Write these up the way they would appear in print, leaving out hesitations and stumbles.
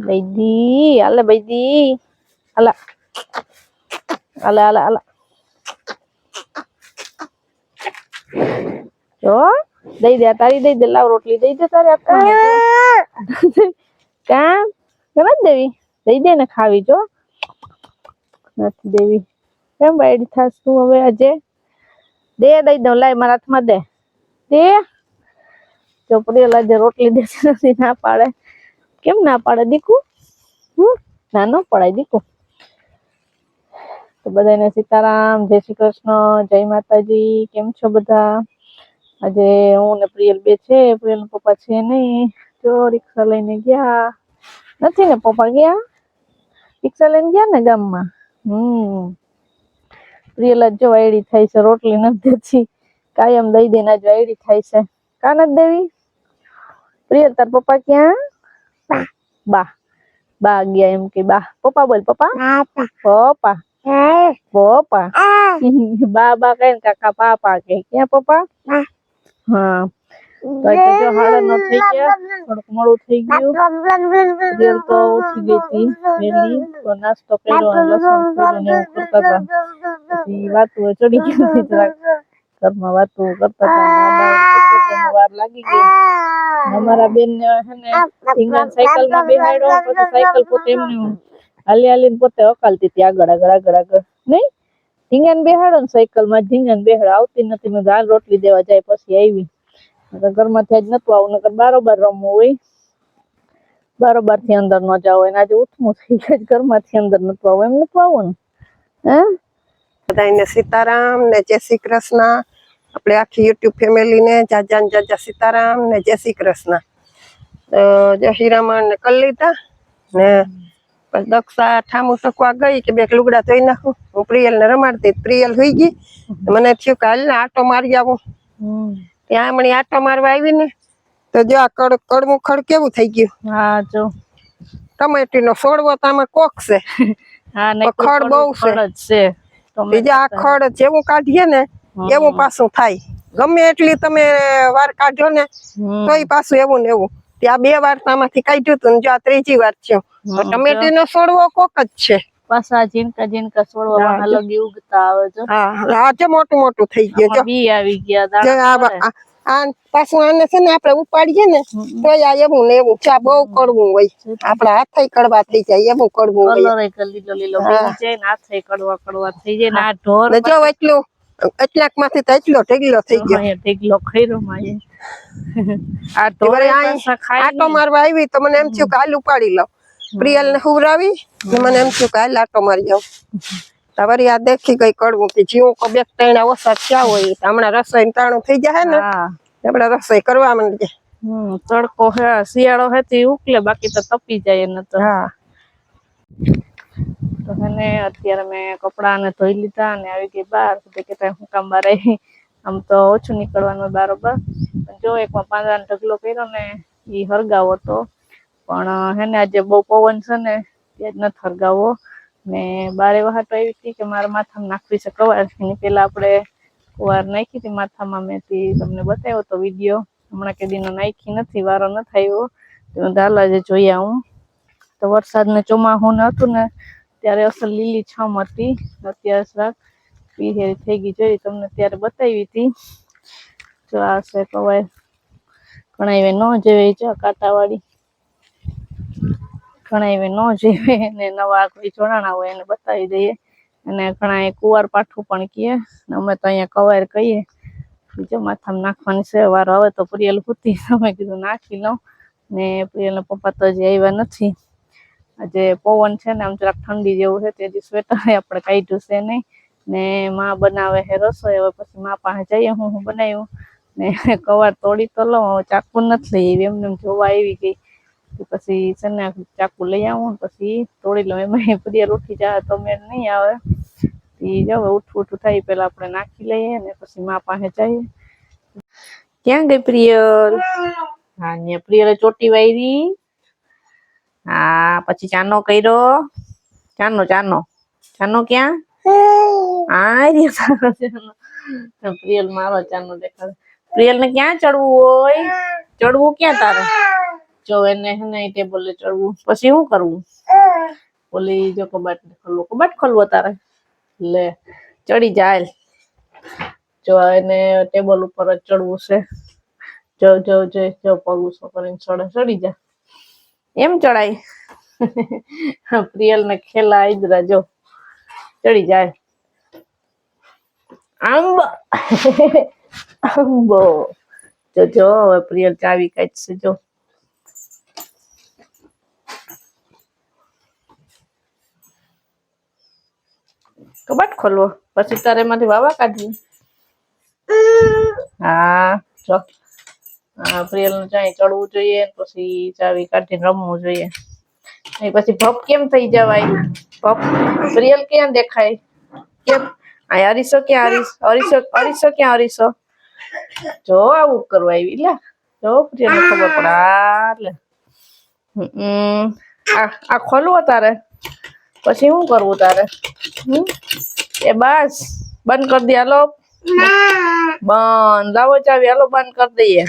Baby, ala baby. Ala. Ala ala ala. જો દઈ દે તારી દઈ દે લાવ રોટલી દઈ દે તારે કા નથી દેવી દઈ દે ને ખાવી જો નથી દેવી કેમ બાયડી થાસ તું હવે આજે દે દઈ દઉં લાય મારા હાથમાં દે દે જો પ્રિયલ આજે રોટલી દેતી નથી ના પાડે કેમ ના પાડે દીકુ ના નો પડાય દીકુ તો બધાને સીતારામ જય શ્રી કૃષ્ણ જય માતાજી કેમ છો બધા આજે હું ને પ્રિયલ બે છે પ્રિયલ ના પપ્પા છે નહીં જો રિક્ષા લઈને ગયા નથી ને પપ્પા ગયા રિક્ષા લઈને ગયા ને ગામમાં પ્રિયલ જ જો વાયડી થાય છે રોટલી નથી દેતી કાયમ દઈ દઈને આજ વાયડી થાય છે કા નથી દેવી પ્રિયલ તાર પપ્પા ક્યાં બા બા ગયા એમ કે બા પપ્પા બોલ પપ્પા પપ્પા પપ્પા બા બા કઈ કાકા પાપા કે ક્યાં પપ્પા હા તો જો હાડા નો થઈ ગયા થોડુંક મોડું થઈ ગયું પ્રિયલ તો ઉઠી ગઈ હતી વહેલી તો નાસ્તો કર્યો અને લસણ કર્યું ને એવું કરતા હતા પછી વાતું ચડી ગયું હતી જરાક ઘરમાં વાતું કરતા હતા વાર લાગી ગઈ અમારા બેન ને હે ને ઢીંગા સાયકલ માં બેહાડ્યો પછી સાયકલ પોતે એમને હાલી હાલીને પોતે હકાલતી હતી આગળ આગળ આગળ આગળ નહીં ઢીંગાને બેહાડો ને સાયકલ માં ઢીંગાને બેહાડ આવતી નથી મેં દાળ રોટલી દેવા જાય પછી આવી ઘરમાંથી આજ નતું આવું નકર બારોબાર રમવું હોય બારોબાર થી અંદર ન જાવ હોય આજે ઉઠવું થઈ ગયું ઘરમાંથી અંદર નતું આવું એમ નતું આવું ને હે બધાને સીતારામ ને જય શ્રી કૃષ્ણ આપણે આખી યુટ્યુબ ફેમિલી ને જાજા ને જાજા સીતારામ ને જય શ્રી કૃષ્ણ જો હીરામણ ને કરી લીધા ને દક્ષા ઠામું શકવા ગઈ કે બે લુગડા ધોઈ નાખું હું પ્રિયલ ને રમાડતી પ્રિયલ હોઈ ગઈ મને થયું કે હાલ ને આટો મારી આવું ત્યાં હમણાં આટો મારવા આવી ને તો જો આ કડવું ખડ કેવું થઈ ગયું હા જો ટમેટી નો છોડવો તો આમાં કોક છે હા ને ખડ બહુ છે બીજા આ ખડ જેવું કાઢીએ ને એવું પાછું થાય ગમે એટલી તમે વાર કાઢ્યો ને તોય પાછું એવું ને એવું ત્યાં બે વાર આમાંથી કાઢ્યું હતું જો આ ત્રીજી વાર છે ટમેટી નો છોડવો કોક જ છે પાછા ઝીણકા ઝીણકા છોડવા અલગ ઉગતા આવે છે હા આજે મોટું મોટું થઈ ગયું જો બી આવી ગયા આ પાછું આને છે ને આપણે ઉપાડીએ ને તોય આ એવું ને એવું ચા બહુ કડવું હોય આપડા હાથ કડવા થઈ જાય એવું કડવું હોય લીલો લીલો બની જાય ને હાથ કડવા કડવા થઈ જાય ને આ ઢોર જો એટલું એટલાક માંથી તો એટલો ઢગલો થઈ ગયો ઢગલો ખૈરો માં આ ઢોર આટો મારવા આવી તો મને એમ થયું કે હાલ ઉપાડી લો પ્રિયલ ને હુવરાવી મને એમ થયું કે હાલ આટો મારી જાવ તમારી આ દેખી ગઈ કડવું કે જીવું કો બે ત્રણ ઓછા થયા હોય હમણાં રસોઈ ટાણું થઈ જાય ને આપણે રસોઈ કરવા માંડીએ તડકો હે શિયાળો હે તે ઉકલે બાકી તો તપી જાય ને તો હા તો હે અત્યારે મેં કપડા ને ધોઈ લીધા અને આવી ગઈ બહાર કે હું કામ બહાર આવી આમ તો ઓછું નીકળવાનું બરોબર જો એકમાં પાંદડાનો ઢગલો કર્યો ને એ હરગાવો હતો પણ હે ને આજે બહુ પવન છે ને ત્યાં જ નથી હરગાવો ને બારે વહાટ આવી હતી કે મારા માથામાં નાખવી છે કવાર એની પેલા આપણે કવાર નાખી હતી માથામાં મેં તમને બતાવ્યો તો વિડીયો હમણાં કે દીનો નાખી નથી વારો ન થયો દાલ આજે જોઈ આવું તો વરસાદ ને ચોમાસું ને હતું ને ત્યારે અસલ લીલી છમ હતી અત્યારે પીહેરી થઈ ગઈ જોઈ તમને ત્યારે બતાવી હતી જો આ છે કવાય ઘણા ન જેવી જો કાંટા વાળી ઘણા ન જેવે ને નવા કોઈ જોડાણા હોય એને બતાવી દઈએ અને ઘણા કુવાર પાઠું પણ કીએ અમે તો અહીંયા કવાર કહીએ બીજો માથામાં નાખવાની છે વારો આવે તો પ્રિયલ હુતી અમે કીધું નાખી લઉં ને પ્રિયલ ના પપ્પા તો હજી આવ્યા નથી આજે પવન છે ને આમ જરાક ઠંડી જેવું છે તેથી સ્વેટર આપણે કાઢ્યું છે નહીં ને માં બનાવે હે રસોઈ હવે પછી માં પાસે જઈએ હું બનાવ્યું ને કવાર તોડી તો લઉં હવે ચાકુ નથી લઈ આવી એમને જોવા આવી ગઈ પછી છે ને ચાકુ લઈ આવું પછી તોડી લઉં એમાં પ્રિયલ ઉઠી જાય તો મેળ નહીં આવે જાવ ઉઠું ઉઠું થાય પેલા આપણે નાખી લઈએ ને પછી માં પાસે જઈએ ક્યાં ગઈ પ્રિયલ હા ને પ્રિયલે ચોટી વાયરી હા પછી ચાનો કર્યો ચાનો ચાનો ચાનો ક્યાં હા પ્રિયલ મારો ચાનો દેખાડે પ્રિયલ ને ક્યાં ચડવું હોય ચડવું ક્યાં તારે જો એને હે ને ટેબલે ચડવું, પછી શું કરવું? ઓલી જો કબાટ ખોલવો તારે, લે ચડી જાય. જો એને ટેબલ ઉપર જ ચડવું છે. જો જો જો જો પગ ઊંચો કરીને ચડી જા. એમ ચડાય. પ્રિયલ ને ખેલા આઈદરા જો ચડી જાય. આંબ આંબો જો જો હવે પ્રિયલ ચાવી કાઢશે જો. કબાટ ખોલવો, પછી તારે એમાંથી વાવા કાઢવું. હા જો પ્રિયલ ને ચાઈ ચડવું જોઈએ, પછી ચાવી કાઢીને રમવું જોઈએ. પછી ભપ કેમ થઈ જવાય? ભપ પ્રિયલ ક્યાં દેખાય? કેમ આ અરીસો ક્યાં? અરીસો ક્યાં? અરીસો જો આવું કરવા આવી લે. જો પ્રિયલ ને ખબર પડે. આ ખોલવો તારે, પછી શું કરવું તારે? એ બસ બંધ કરી દે. હાલો બંધ, લાવો ચાવી, હાલો બંધ કરી દઈએ.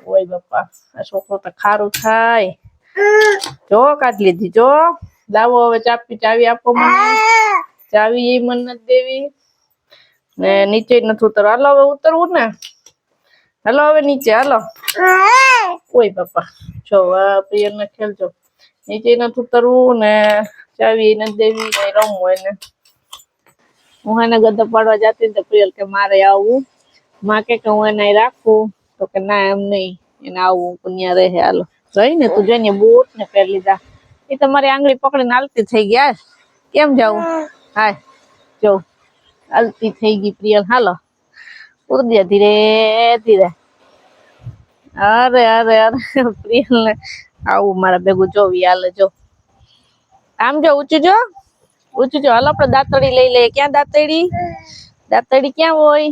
ઓય બાપા, આ છોકરો તો ખારું થાય. જો કાઢી લીધી. જો લાવો હવે ચાવી આપો મને. ચાવી એ મને નથી દેવી ને નીચે નથી ઉતરવું. હાલો હવે ઉતરવું ને, હાલો હવે નીચે હાલો. ઓય બાપા, જો પ્રિયલ ને ખેલજો. નીચે નથી ઉતરવું ને ચાવી નથી દેવી ને રમવું એને. હું એને ગદ્દો પાડવા જતી તો પ્રિયલ કે મારે આવવું. માં કે હું એને રાખું, તો કે ના એમ નહીં, એને આવું ત્યાં રહે. હાલો જોઈને તું જોઈને બૂટ ને પહેરી લીધા. એ તમારી આંગળી પકડીને હાલતી થઈ ગયા. કેમ જાવું? હાય જો હાલતી થઈ ગઈ પ્રિયલ. હાલો ઉતરી ધીરે ધીરે. અરે અરે અરે પ્રિયલ ને આવું મારા ભેગું જોવી હાલે. જો આમ જો ઊંચું જો ઊંચું જો. હાલો આપડે દાંતડી લઈ લઈએ. ક્યાં દાંતડી? દાંતડી ક્યાં હોય?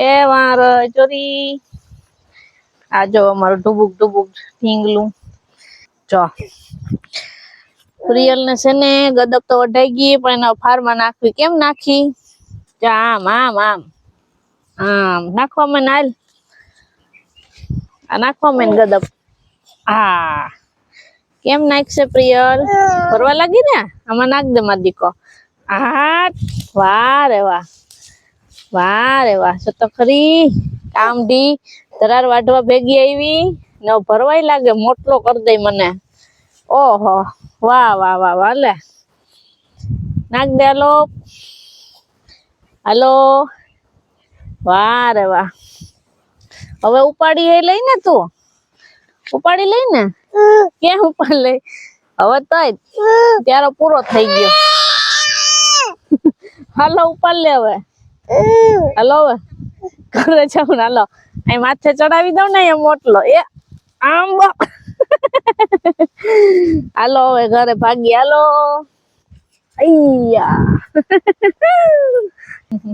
એ વાર ચોરી. આ જો અમારું ઢુબુક ઢુબુક ઢીંગલું. જો પ્રિયલ ને છે ને ગદક તો વઢાઈ ગઈ, પણ એના ફારમાં નાખવી. કેમ નાખી? આમ આમ આમ આમ નાખવા મને. હાલ આ નાખવા મને ગદક. હા કેમ નાખશે પ્રિયલ? ફરવા લાગી ને, આમાં નાખ દે માર દીકો. આ વાહ રે વાહ, વાહ રે વાહ. છો તો ખરી કામડી ધરાર વાઢવા ભેગી આવી ને ભરવાય લાગે. મોટલો કરી દે મને. ઓહો વાહ વાહ વાહ વાહ. લે નાખ દે. હાલો હાલો. વાહ રે વાહ. હવે ઉપાડી એ લઈ ને, તું ઉપાડી લઈ ને. ક્યાં ઉપાડ લઈ? હવે તો ત્યારે પૂરો થઈ ગયો. હાલો ઉપાડ લે હવે. હાલો હવે ઘરે જાવ ને. હાલો અહીં માથે ચડાવી દઉં ને એ મોટલો. એ આમ હાલો હવે ઘરે ભાગી. હાલો અయ్యા.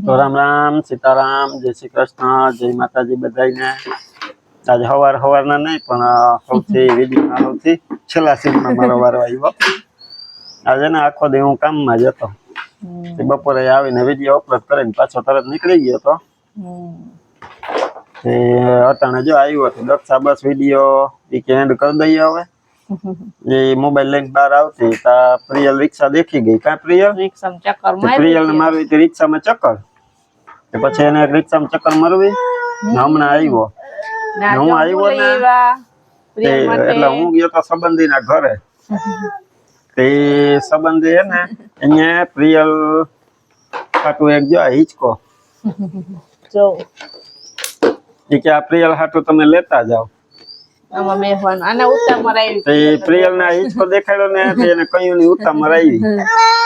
તો રામ રામ, સીતારામ, જય શ્રી કૃષ્ણ, જય માતાજી બધાને. આજે હવારના નહીં પણ સૌથી વિડીયોમાં સૌથી છેલ્લા સીનમાં મારો વારો આવ્યો. આજે ને આખો દી હું કામમાં જ હતો. બપોરે આવીને વિડીયો અપલોડ કરીને પાછો તરત નીકળી ગયો હતો. અટાણે જો આવ્યો હતો દક્ષા બસ વિડીયો એન્ડ કરી દઈએ. હવે એ મોબાઈલ લઈને બહાર આવતી તા પ્રિયલ રિક્ષા દેખી ગઈ. કાં પ્રિયલ? રિક્ષામાં ચક્કર મારી. પ્રિયલ ને મારવી હતી રિક્ષામાં ચક્કર. પછી એને રિક્ષામાં ચક્કર મારવી હમણાં આવ્યો. હું આવ્યો ને એટલે હું ગયો તો સંબંધી ના ઘરે. તે સંબંધી હે ને અહીંયા પ્રિયલ હાટુ એક જો હિંચકો જો કે આ પ્રિયલ હાટુ તમે લેતા જાઓ. આમાં બેહવાનું આને ઉતામર આવી. તે પ્રિયલ ના હિંચકો દેખાડ્યો ને એને કયું ની ઉતામર આવી.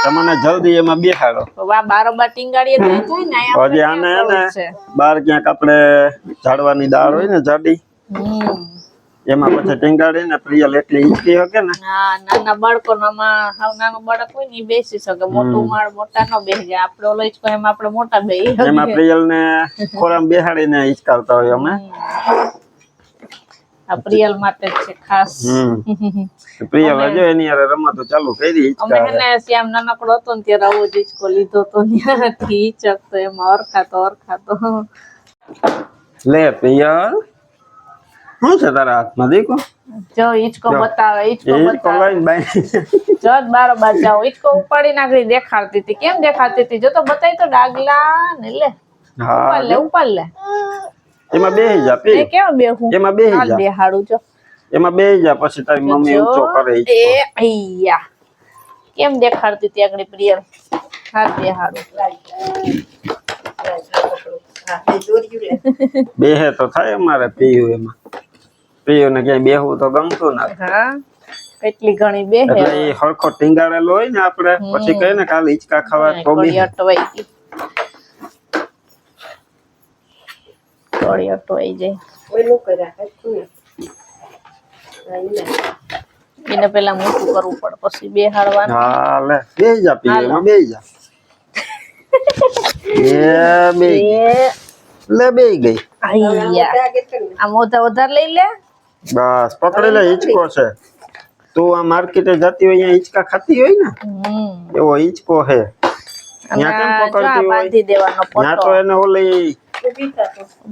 તમને જલ્દી એમાં બેહાડો. વાહ બારોબાર ટીંગાડીએ તો જોઈ ને અહીંયા હજી આને હે ને બહાર ક્યાંક આપણે ઝાડવાની દાળ હોય ને જાડી એમાં પછી ટીંગાડીને પ્રિયલ એટલી હિંચકી શકે ને. હા નાના બાળકો નામાં હાવ નાનો બાળક હોય ને બેસી શકે. મોટું માળ મોટા નો બેસી જાય. આપણે ઓલો હિંચકો એમાં આપણે મોટા બેહી એમાં પ્રિયલ ને ખોરામાં બેહાડીને હિંચકાવતા હોય અમે. આ પ્રિયલ માટે છે ખાસ. પ્રિયલ જો એની યાર રમતો ચાલુ કરી. અમે એને શ્યામ નાનકડો હતો ને ત્યારે આવો જ હિંચકો લીધો તો ત્યાંથી હિંચકતો એમાં અરખાતો. લે પ્રિયલ શું છે તારા હાથમાં દીકો? જો હિંચકો જો. બતાવે, હિંચકો એ બતાવે. કોલાઈને બાઈ જો બારોબાર જાઓ, હિંચકો ઉપાડી નાખી દેખાડતી હતી. કેમ દેખાડતી હતી? જો તો બતાવી તો ડાગલા ને લે. હા ઉપાડ લે, ઉપાડ લે. એમાં બેહી જા એ પી કેમ બેહું? એમાં બેહી હાલ જા બેહાડું જો. એમાં બેહી જા પછી તારી મમ્મી જો ઊંચો કરે એ હિંચકો. અయ్యા કેમ દેખાડતી હતી આગળ પ્રિયલ? હાલ બેહાડું. બેહે તો થાય અમારે પીયું એમાં. પીયું ને ક્યાંય બેહવું તો ગમતું ના. હા કેટલી ઘણી બેહે. એટલે એ હરખો ટીંગાડેલો હોય ને આપણે પછી કહે ને કાલે હિંચકા ખાવા તો બી થોડી અટવાઈ ગઈ. થોડી અટવાઈ જાય. એને પેલા મોટું કરવું પડે પછી બેહાડવાનું. હા લે બેહી જા પીયું હાલો. એમાં બેહી જા. એ બેહી ગઈ. એ લે બેહી ગઈ. અయ్యા આ મોઢા વધારે લઈ લે. બસ પકડી લે હિંચકો છે. તું આ માર્કેટે જતી હોય અહીંયા હિંચકા ખાતી હોય ને એવો હિંચકો હે. ત્યાં કેમ અને જો આ પકડતી હોય? બાંધી દેવાનો ત્યાં તો પટ્ટો. એને ઓલી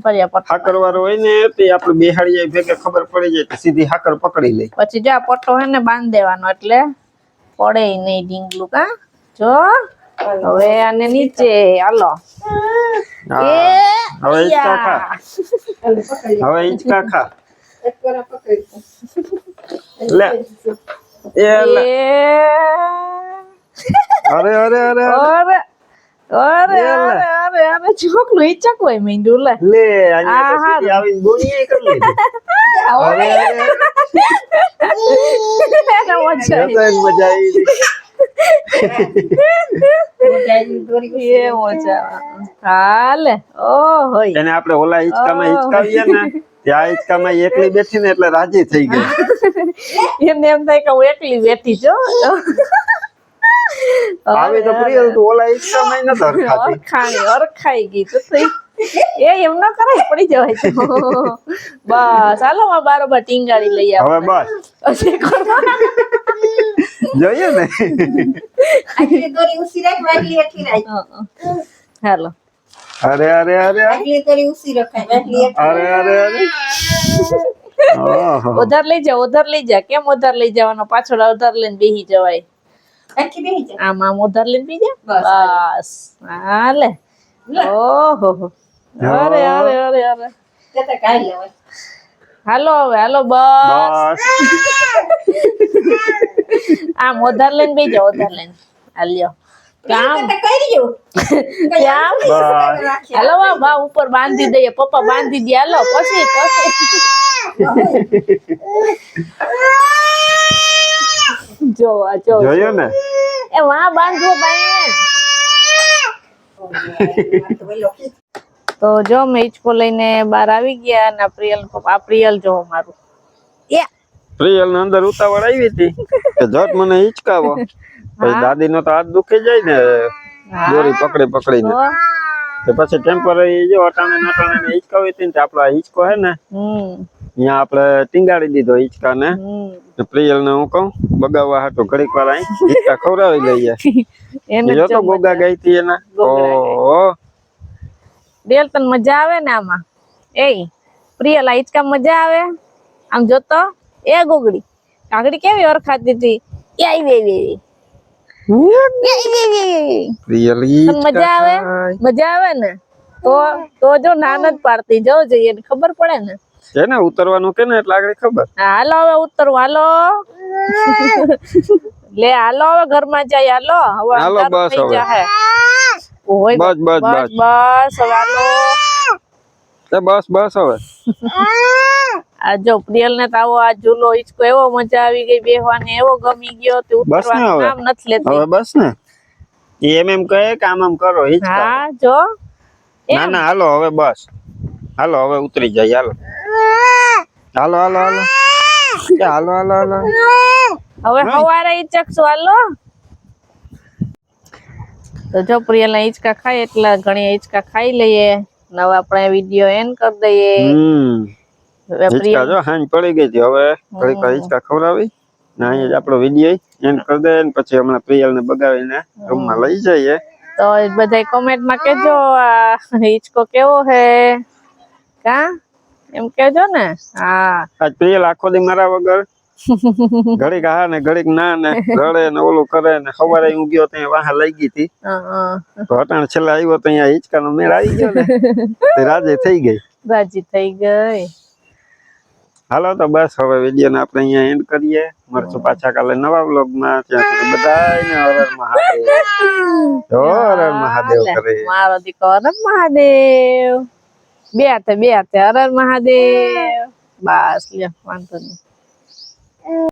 ભર્યા પટ્ટો. હાકરવાળો હોય ને તે આપણે બેહાડી જાય ભેગે ખબર પડી જાય તો સીધી હાકર પકડી લે. પછી જો આ પટ્ટો હે ને બાંધી દેવાનો એટલે પડે નહીં ઢીંગલું કા. જો હવે આને નીચે હાલો. હા. હવે હિંચકા ખા. હવે હિંચકા ખા. લે એ લે. અરે અરે અરે અરે અરે અરે અરે ચોકલું હિચકવું હોય મીંડું લે. લે અહીંયા તો આ સીધી આવીને બોણીએ કરી લીધી. અરે અરે એને મજા એ તો એને મજા આવી ગઈ. આવી. એ મજા આવે. હાલે ઓ હોય એને આપણે ઓલા હિંચકામાં હિંચકાવીએ ને ત્યાં હિંચકામાં એકલી બેઠી ને એટલે રાજી થઈ ગઈ. એમને એમ થાય કે હું એકલી બેઠી છું. આવી તો પ્રિયલ તું ઓલા હિંચકામાં નતો હરખાતી. અરખાણી અરખાઈ ગઈ તો થઈ. એ એમ ના કરાય પડી જવાય તો. બસ હાલો માં બારોબાર ટીંગાડી લઈ હવે આવે. બસ હજી કરવા. જોઈએ ને. હાલો. અરે અરે અરે અરે અરે અરે ઓહો. ઉધાર લઈ જા, ઉધાર લઈ જા. કેમ ઉધાર લઈ જવાનો? પાછળ ઉધાર લઈને બેહી જવાય. આમ આમ ઉધાર લઈને બેહી જા. બસ હાલે. ઓહો. અરે અરે અરે અરે. હાલો હવે હાલો બસ. બસ આમ ઉધાર લઈને બેહી જા, ઉધાર લઈને. હાલ્યો. કામ કામ. બસ હાલો બા ઉપર બાંધી દઈએ. પપ્પા બાંધી દે. હાલો પછી જોવા જો જોયું ને. એ વાં બાંધવો બેન. તો જો મેં હિંચકો લઈને બહાર આવી ગયા અને આ પ્રિયલ જો મારું એ પ્રિયલ ને અંદર ઉતાવળ આવી હતી કે જટ મને હિંચકાવો. પછી દાદી નો તો હાથ દુખી જાય ને દોરી પકડી પકડીને. તો પછી ટેમ્પરરી જો અટાણે નટાણે ને હિંચકાવી હતી ને આપણો હિંચકો હે ને અહીંયા આપણે ટીંગાડી દીધો હિંચકા ને. પ્રિયલ ને હું કહું બગાવવા હાટો ઘડીક વાર અહીં હિંચકા ખવડાવી લઈએ. એને જો તો ગોગા ગઈ હતી એના. ઓહો પ્રિયલ તને મજા આવે ને આમાં? એ પ્રિયલ આ હિંચકા મજા આવે? આમ જોતો એ ગોગડી કાગડી કેવી ઓળખાતી હતી. એ આવી પ્રિયલ તને મજા આવે? મજા આવે ને? તો જો નાન જ પાડતી જવું જોઈએ એને ખબર પડે ને. એને ઉતરવાનું કે ને એટલે આગળ ખબર. હાલો હવે ઉતરવું હાલો. લે હાલો હવે ઘરમાં જાય હાલો. હવે હાલો અંધારું બસ થઈ હવે. જાહે. ઓય બસ બસ બસ બસ બસ હવે હાલો. બસ બસ હવે. આ જો પ્રિયલ ને તો આવો આ ઝૂલો હિંચકો એવો મજા આવી ગઈ બેહવાની એવો ગમી ગયો તે બસ ને ઉતરવાનું હવે. નામ નથી લેતી. હવે બસ ને એમ કહે કે આમ કરો હિંચકા. હા જો ના ના હાલો હવે બસ. હાલો હવે ઉતરી જાય હાલો. હાલો હાલો હાલો કે હાલો હાલો હાલો. હવે સવારે હિંચકશું હાલો. તો જો પ્રિયલ ના હિંચકા ખાય એટલા ઘણી હિંચકા ખાઈ લઈએ. હવે આપણે વિડીયો એન્ડ કરી દઈએ. હવે હિંચકા પ્રિયલ જો હાંજ પડી ગઈ હતી હવે ઘડીક વાર હિંચકા ખવડાવી ને અહીંયા જ આપણો વિડીયો એન્ડ કરી દે ને પછી હમણાં પ્રિયલ ને બગાવીને રૂમમાં લઈ જઈએ. તો બધા કોમેન્ટ માં કેજો આ હિંચકો કેવો હે કા એમ કેજો ને હા આજ પ્રિયલ આખો દી મારા વગર ઘડીક હા ને ઘડીક ના ને રડે ને ઓલું કરે ને સવારે હું ગયો ત્યાં વાહ લઈ ગઈ હતી તો અટાણ છેલ્લે આવ્યો તો અહીંયા હિંચકાનો મેળ આવી ગયો ને તે રાજી થઈ ગઈ. રાજી થઈ ગઈ. હાલો તો બસ હવે વિડીયો ને આપણે અહીંયા એન્ડ કરીએ. મળશું પાછા કાલે નવા વ્લોગમાં. ત્યાં સુધી બધાને હર હર મહાદેવ. હર હર મહાદેવ કરે. મારો દીકરો હર હર મહાદેવ. બે હાથે હર હર મહાદેવ. બસ લ્યો વાંધો નહીં.